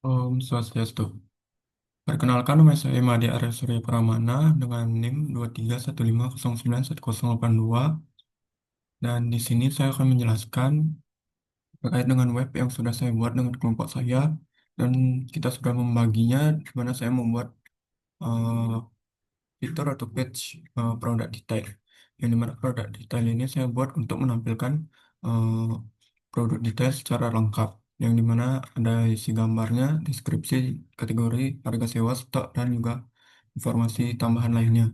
Om Swastiastu. Perkenalkan, nama saya Made Arya Surya Pramana dengan NIM 23150910882, dan di sini saya akan menjelaskan terkait dengan web yang sudah saya buat dengan kelompok saya, dan kita sudah membaginya di mana saya membuat eh, fitur atau page produk detail. Yang dimana produk detail ini saya buat untuk menampilkan eh, produk detail secara lengkap. Yang dimana ada isi gambarnya, deskripsi, kategori, harga sewa, stok, dan juga informasi tambahan lainnya.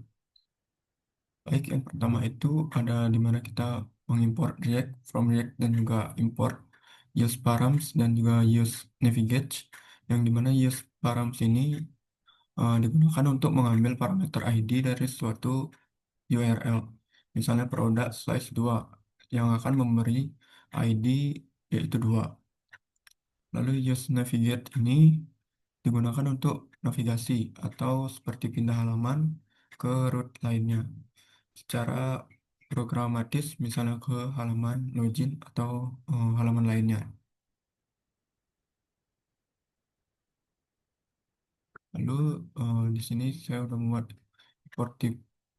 Baik, yang pertama itu ada di mana kita mengimport React, from React, dan juga import use params dan juga use navigate. Yang dimana use params ini digunakan untuk mengambil parameter ID dari suatu URL. Misalnya produk size 2 yang akan memberi ID yaitu 2. Lalu use navigate ini digunakan untuk navigasi atau seperti pindah halaman ke root lainnya secara programatis, misalnya ke halaman login atau halaman lainnya. Lalu di sini saya sudah membuat import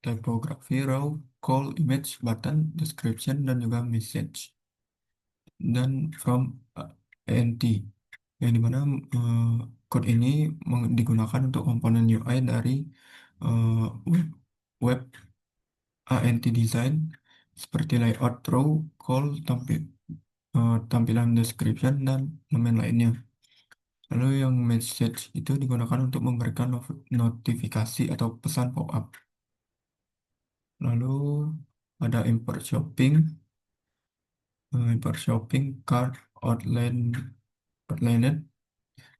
typography, raw, call, image, button, description, dan juga message. Dan from ANT, yang dimana code ini digunakan untuk komponen UI dari eh, web ANT design seperti layout, row, call, tampilan description, dan elemen lainnya. Lalu yang message itu digunakan untuk memberikan notifikasi atau pesan pop-up. Lalu ada import shopping cart outline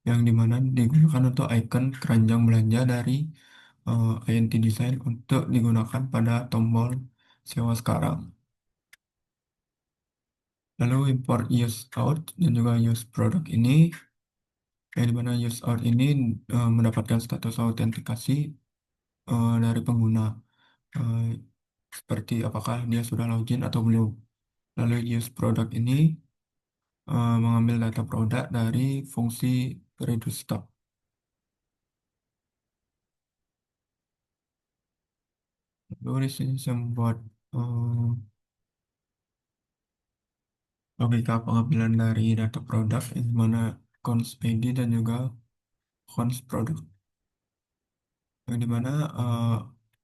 yang dimana digunakan untuk icon keranjang belanja dari INT Design untuk digunakan pada tombol sewa sekarang. Lalu import use out dan juga use product ini, yang dimana use out ini mendapatkan status autentikasi dari pengguna, eh, seperti apakah dia sudah login atau belum. Lalu use product ini mengambil data produk dari fungsi reduce stock. Lalu di sini saya membuat eh, logika pengambilan dari data produk yang mana cons ID dan juga cons produk, yang dimana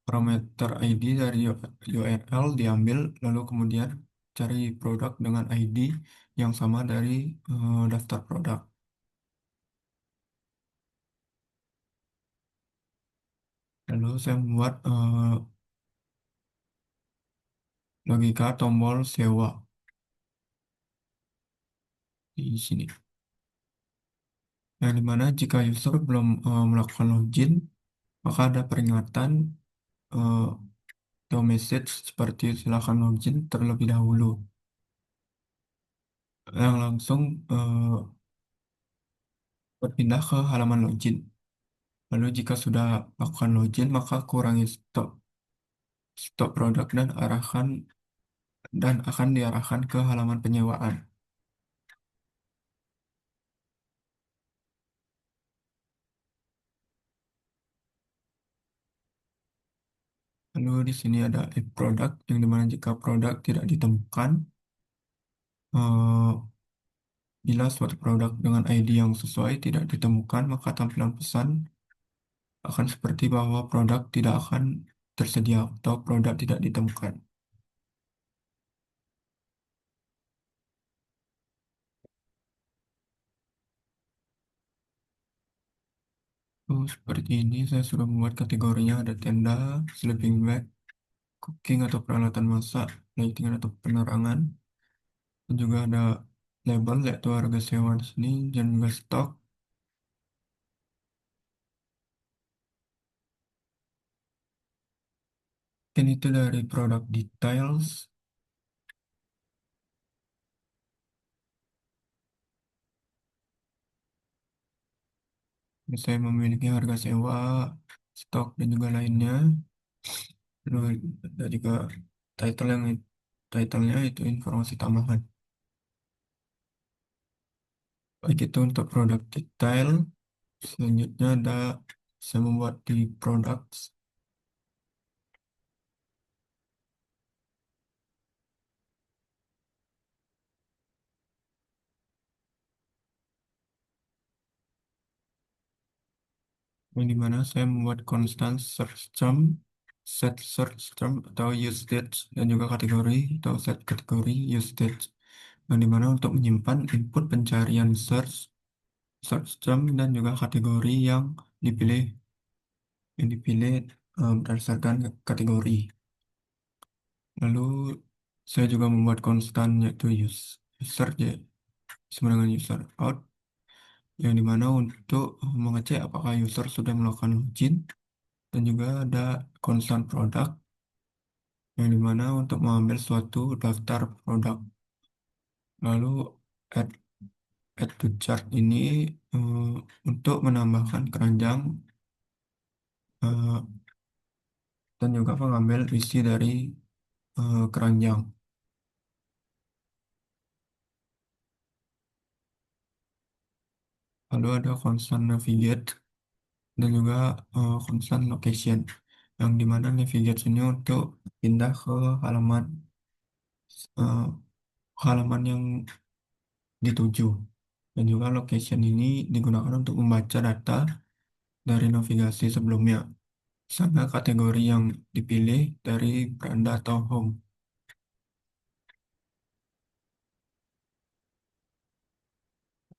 parameter ID dari URL diambil lalu kemudian cari produk dengan ID yang sama dari daftar produk. Lalu saya membuat logika tombol sewa di sini, yang dimana jika user belum melakukan login maka ada peringatan eh, atau message seperti silakan login terlebih dahulu, yang langsung berpindah ke halaman login. Lalu jika sudah lakukan login, maka kurangi stok produk dan akan diarahkan ke halaman penyewaan. Lalu di sini ada if product yang dimana jika produk tidak ditemukan, eh, bila suatu produk dengan ID yang sesuai tidak ditemukan, maka tampilan pesan akan seperti bahwa produk tidak akan tersedia atau produk tidak ditemukan. Seperti ini saya sudah membuat kategorinya, ada tenda, sleeping bag, cooking atau peralatan masak, lighting atau penerangan, dan juga ada label yaitu harga sewa di sini dan juga stok. Dan itu dari product details. Saya memiliki harga sewa, stok, dan juga lainnya. Lalu ada juga title yang titlenya itu informasi tambahan. Baik itu untuk produk detail. Selanjutnya ada saya membuat di products, yang dimana saya membuat constant search term, set search term atau usage, dan juga kategori atau set kategori usage. Yang dimana untuk menyimpan input pencarian search, search term, dan juga kategori dipilih yang dipilih berdasarkan kategori. Lalu saya juga membuat konstan yaitu user ya, sama dengan user out, yang dimana untuk mengecek apakah user sudah melakukan login, dan juga ada konstan produk yang dimana untuk mengambil suatu daftar produk. Lalu add add to chart ini eh, untuk menambahkan keranjang eh, dan juga mengambil isi dari keranjang. Lalu ada konstan navigate dan juga konstan location, yang dimana navigate ini untuk pindah ke eh, halaman yang dituju, dan juga location ini digunakan untuk membaca data dari navigasi sebelumnya sama kategori yang dipilih dari beranda atau home.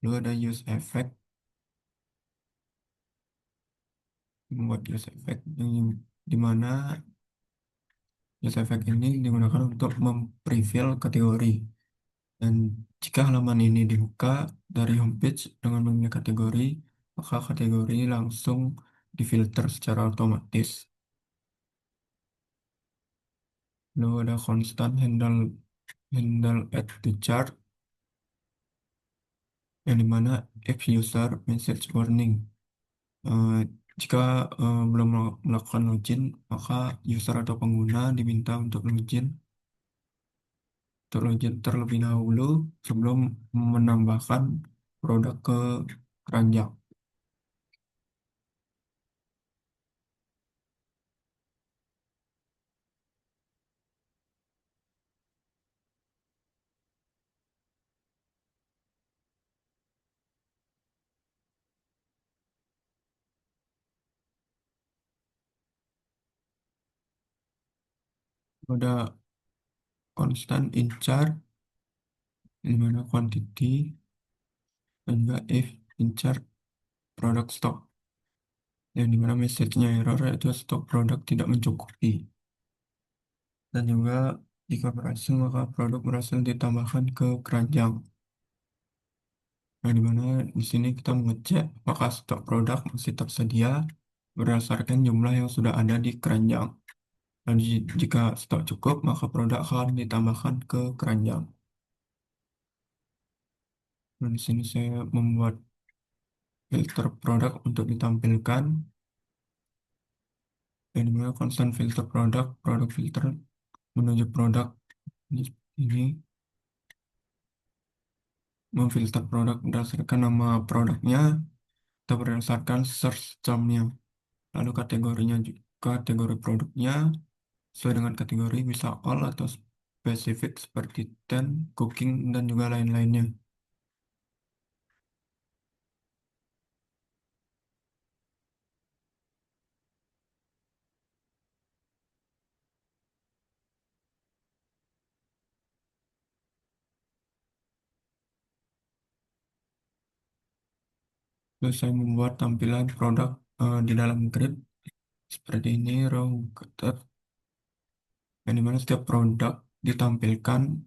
Lalu ada use effect, membuat use effect yang dimana use effect ini digunakan untuk mempreview kategori. Dan jika halaman ini dibuka dari homepage dengan memilih kategori, maka kategori langsung difilter secara otomatis. Lalu ada constant handle add to chart, yang dimana if user message warning. Eh, Jika belum melakukan login, maka user atau pengguna diminta untuk login terlebih dahulu sebelum menambahkan produk ke keranjang. Ada constant in chart, di mana quantity, dan juga if in chart product stock, yang dimana message-nya error yaitu stok produk tidak mencukupi. Dan juga jika berhasil maka produk berhasil ditambahkan ke keranjang. Nah, dimana di sini kita mengecek apakah stok produk masih tersedia berdasarkan jumlah yang sudah ada di keranjang. Dan jika stok cukup, maka produk akan ditambahkan ke keranjang. Nah, di sini saya membuat filter produk untuk ditampilkan. Yang dimana constant filter produk, produk filter menuju produk ini memfilter produk berdasarkan nama produknya atau berdasarkan search termnya. Lalu kategori produknya sesuai dengan kategori bisa all atau spesifik seperti ten, cooking, dan juga lain-lainnya. Terus saya membuat tampilan produk di dalam grid seperti ini, row gutter, yang dimana setiap produk ditampilkan,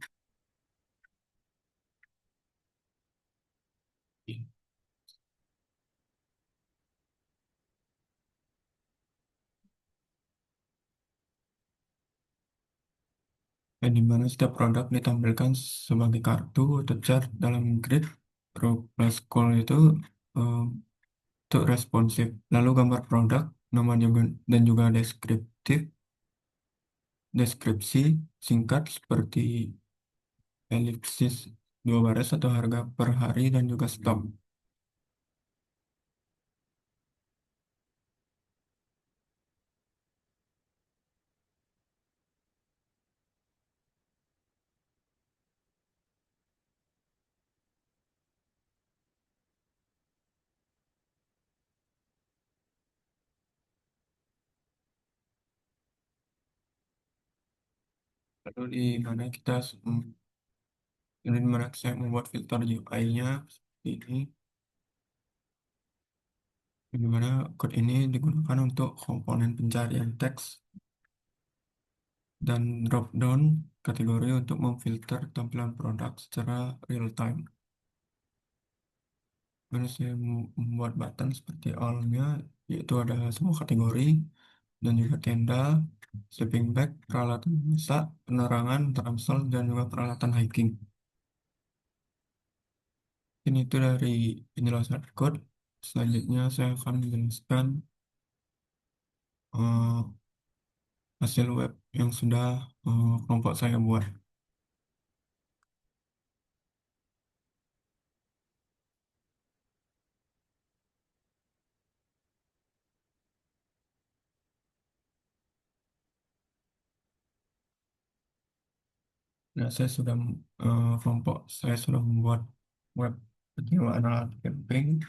sebagai kartu atau chart dalam grid. Row plus call itu eh, untuk responsif. Lalu gambar produk, nama dan juga deskripsi singkat seperti elipsis dua baris atau harga per hari dan juga stok. Lalu di mana ini di mana saya membuat filter UI-nya seperti ini, di mana code ini digunakan untuk komponen pencarian teks dan drop down kategori untuk memfilter tampilan produk secara real time. Mana saya membuat button seperti all-nya, yaitu ada semua kategori dan juga tenda, sleeping bag, peralatan masak, penerangan, tramsel, dan juga peralatan hiking. Ini itu dari penjelasan code. Selanjutnya saya akan menjelaskan eh, hasil web yang sudah kelompok saya buat. Nah, kelompok saya sudah membuat web penyewaan alat camping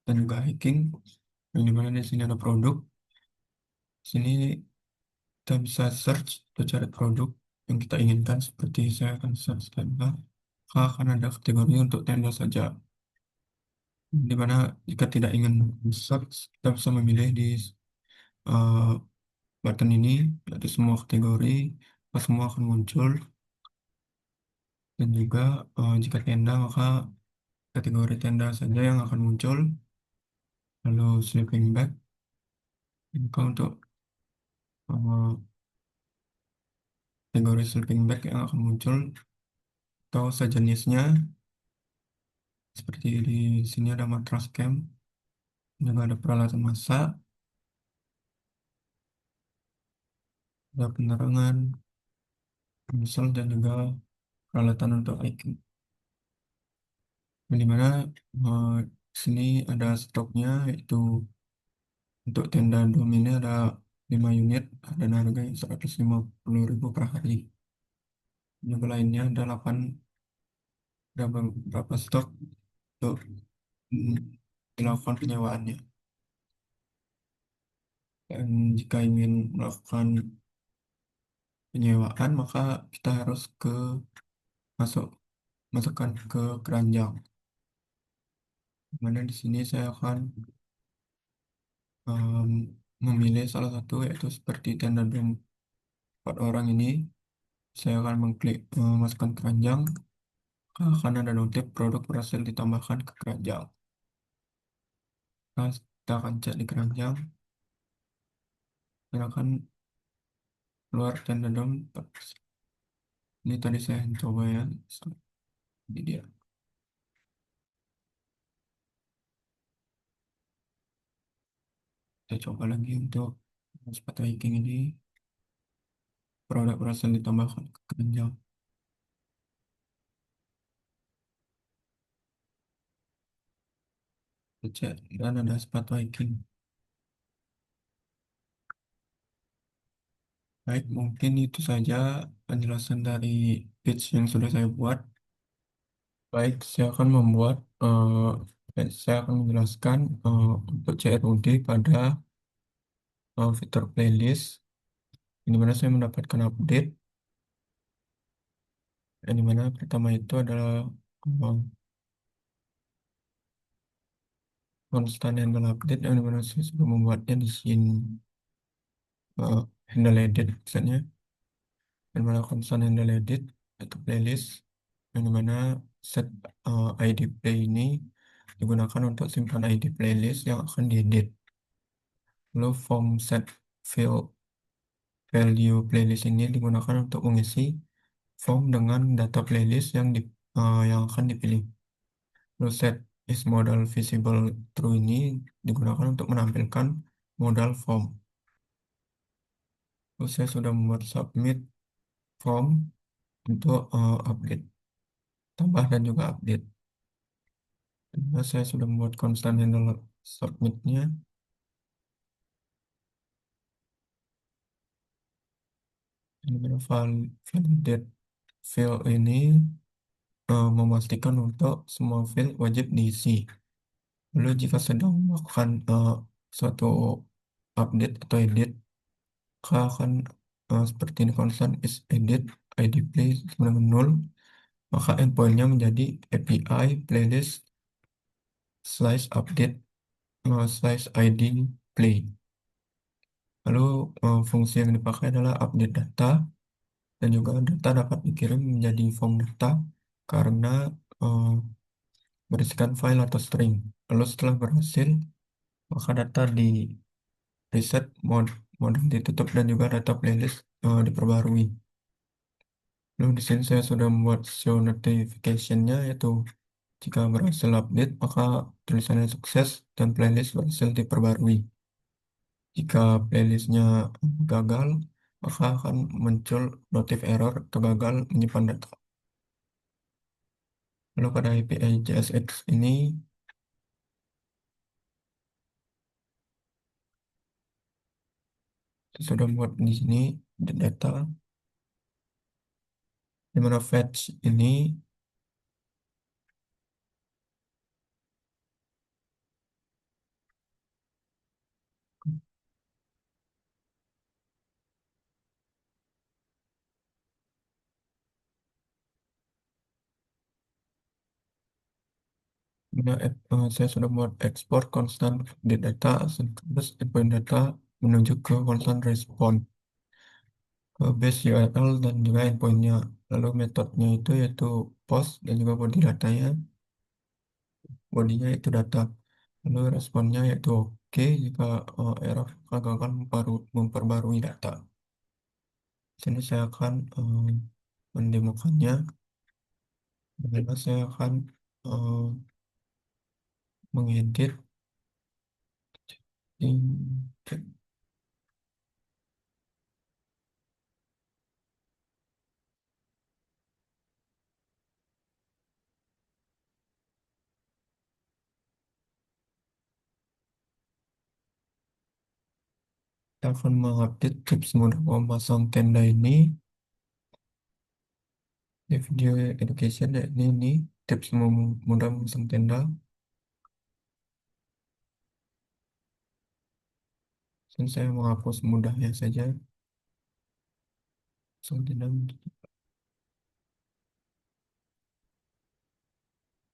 dan juga hiking. Yang dimana di sini ada produk. Sini kita bisa search atau cari produk yang kita inginkan. Seperti saya akan search tenda, maka akan ada kategori untuk tenda saja. Dimana jika tidak ingin search, kita bisa memilih di eh, button ini, yaitu semua kategori, maka semua akan muncul. Dan juga jika tenda, maka kategori tenda saja yang akan muncul. Lalu sleeping bag, maka untuk eh, kategori sleeping bag yang akan muncul atau sejenisnya, seperti di sini ada matras camp, juga ada peralatan masak, ada penerangan, misal dan juga peralatan untuk hiking. Di mana eh, sini ada stoknya, yaitu untuk tenda dom ini ada 5 unit dan harganya 150.000 per hari. Juga lainnya ada 8, berapa stok untuk mm, dilakukan penyewaannya. Dan jika ingin melakukan penyewaan, maka kita harus masuk masukkan ke keranjang. Mana di sini saya akan em, memilih salah satu, yaitu seperti tenda dom 4 orang ini. Saya akan mengklik masukkan keranjang, akan ada notif produk berhasil ditambahkan ke keranjang. Nah, kita akan cek di keranjang dan akan keluar tenda dom 4. Ini tadi saya coba ya, ini dia. Kita coba lagi untuk sepatu hiking ini, produk berhasil ditambahkan ke keranjang. Kita cek dan ada sepatu hiking. Baik, mungkin itu saja penjelasan dari pitch yang sudah saya buat. Baik, saya akan menjelaskan untuk CRUD pada fitur playlist, di mana saya mendapatkan update, yang di mana pertama itu adalah uh, constant handle update, yang di mana saya sudah membuatnya di sini, handle edit misalnya, yang mana constant handle edit atau playlist, yang di mana set ID play ini digunakan untuk simpan ID playlist yang akan diedit. Lalu form set field value playlist ini digunakan untuk mengisi form dengan data playlist yang akan dipilih. Lalu set is modal visible true ini digunakan untuk menampilkan modal form. Lalu saya sudah membuat submit form untuk update tambah dan juga update. Nah, saya sudah membuat constant handle submitnya. Ini validate field ini memastikan untuk semua field wajib diisi. Lalu jika sedang melakukan suatu update atau edit, maka akan seperti ini constant is edit id play sama dengan null, maka endpointnya menjadi API playlist slice update slice id play. Lalu fungsi yang dipakai adalah update data dan juga data dapat dikirim menjadi form data karena eh, berisikan file atau string. Lalu setelah berhasil, maka data di reset, model ditutup dan juga data playlist diperbarui. Lalu di sini saya sudah membuat show notification-nya, yaitu jika berhasil update maka tulisannya sukses dan playlist berhasil diperbarui. Jika playlistnya gagal, maka akan muncul notif error atau gagal menyimpan data. Lalu pada API JSX ini saya sudah membuat di sini the data, di mana fetch ini saya sudah membuat export constant di data terus endpoint data menuju ke constant response ke base URL dan juga endpointnya. Lalu metodenya itu yaitu post dan juga body datanya, bodinya itu data. Lalu responnya yaitu oke jika error gagal memperbarui data. Sini saya akan mendemokannya. Dimana saya akan eh, mengedit di kita akan mengupdate tips mudah memasang tenda ini di video education ya, ini tips mudah memasang tenda. Dan saya menghapus mudahnya saja pasang tenda.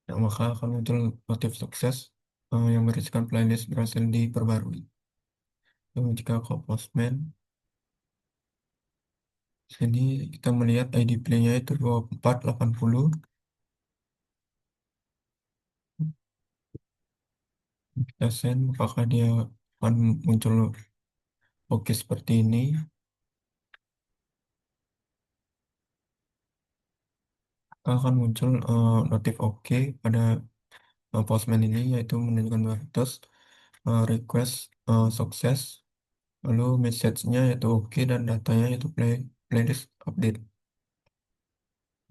Nah, maka akan muncul notif sukses yang berisikan playlist berhasil diperbarui. Lalu jika ke Postman, sini kita melihat ID play-nya itu 2480. Kita send, apakah dia akan muncul oke seperti ini. Maka akan muncul notif oke pada Postman ini, yaitu menunjukkan 200 request sukses. Lalu message-nya yaitu oke dan datanya yaitu playlist update.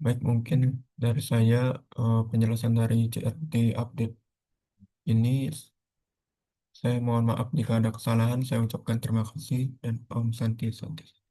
Baik, mungkin dari saya penjelasan dari CRT update ini. Saya mohon maaf jika ada kesalahan. Saya ucapkan terima kasih dan Om Santi Santi.